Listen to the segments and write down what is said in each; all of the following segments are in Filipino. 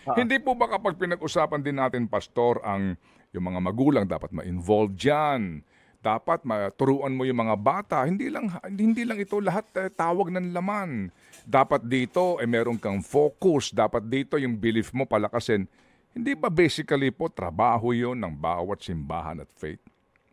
Oo. Hindi po ba kapag pinag-usapan din natin, pastor, yung mga magulang dapat ma-involve diyan. Dapat turuan mo yung mga bata, hindi lang ito lahat tawag ng laman. Dapat dito meron kang focus, dapat dito yung belief mo palakasin. Hindi ba basically po trabaho 'yon ng bawat simbahan at faith?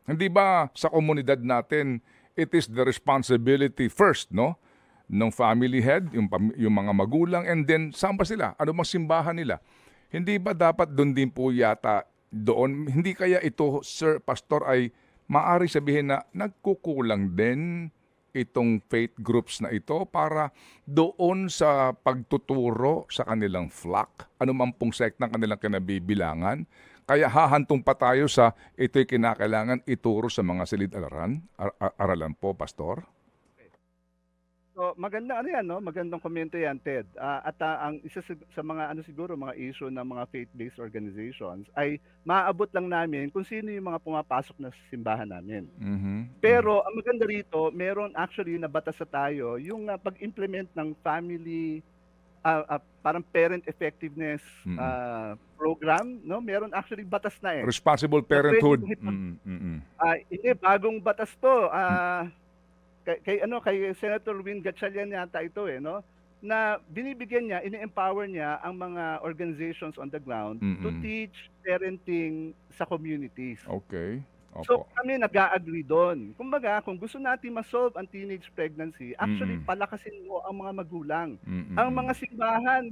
Hindi ba sa komunidad natin, it is the responsibility first, no? Ng family head, yung mga magulang, and then saan ba sila? Ano bang simbahan nila? Hindi ba dapat doon din po yata doon, hindi kaya ito, Sir Pastor, ay maari sabihin na nagkukulang din itong faith groups na ito para doon sa pagtuturo sa kanilang flock, ano man pong sektang kanilang kinabibilangan, kaya hahantong pa tayo sa ito'y kinakailangan ituro sa mga silid-aralan, aralan po, Pastor? So, magandang ano 'yan 'no, magandang komento 'yan, Ted. Ang isa sa mga ano siguro, mga issue ng mga faith-based organizations ay maaabot lang namin kung sino yung mga pumapasok na sa simbahan namin. Mhm, mhm, Pero ang maganda rito, meron actually na batas na tayo yung, pag-implement ng family, parang parent effectiveness, mm. program 'no, meron actually batas na, eh, Responsible na puwedeng parenthood, makipag mm. hindi bagong batas 'to, Hmm, kay Senator Win Gatchalian yata ito, eh, 'no, na binibigyan niya, ini-empower niya ang mga organizations on the ground to mm. teach parenting sa communities. Okey, So, opo. kami nag-a-agree do'n. Kumbaga kung gusto natin ma-solve ang teenage pregnancy, actually Mm, palakasin mo ang mga magulang. Ang mga mm. simbahan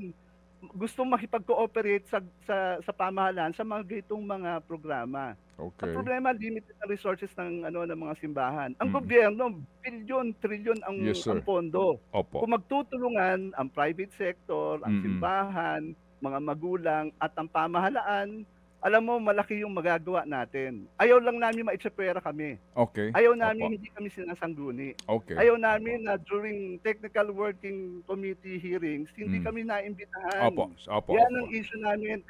gustong makipag-cooperate sa pamahalaan sa mga ganitong mga programa. Ang Okey, problema limited na resources ng ano, ng mga simbahan. Ang mm. gobyerno bilyon, trilyon Yes, ang sir. pondo. Opo, Kung magtutulungan ang private sector, ang mm. simbahan, mga magulang at ang pamahalaan, alam mo malaki yung magagawa natin. Ayaw lang namin maitsapwera kami. Okey, Ayaw opo. namin hindi kami sinasangguni. Okey, Ayaw opo. namin na during technical working committee hearings hindi Hmm, kami opo, naimbitahan. opo, Yan opo. ang issue namin.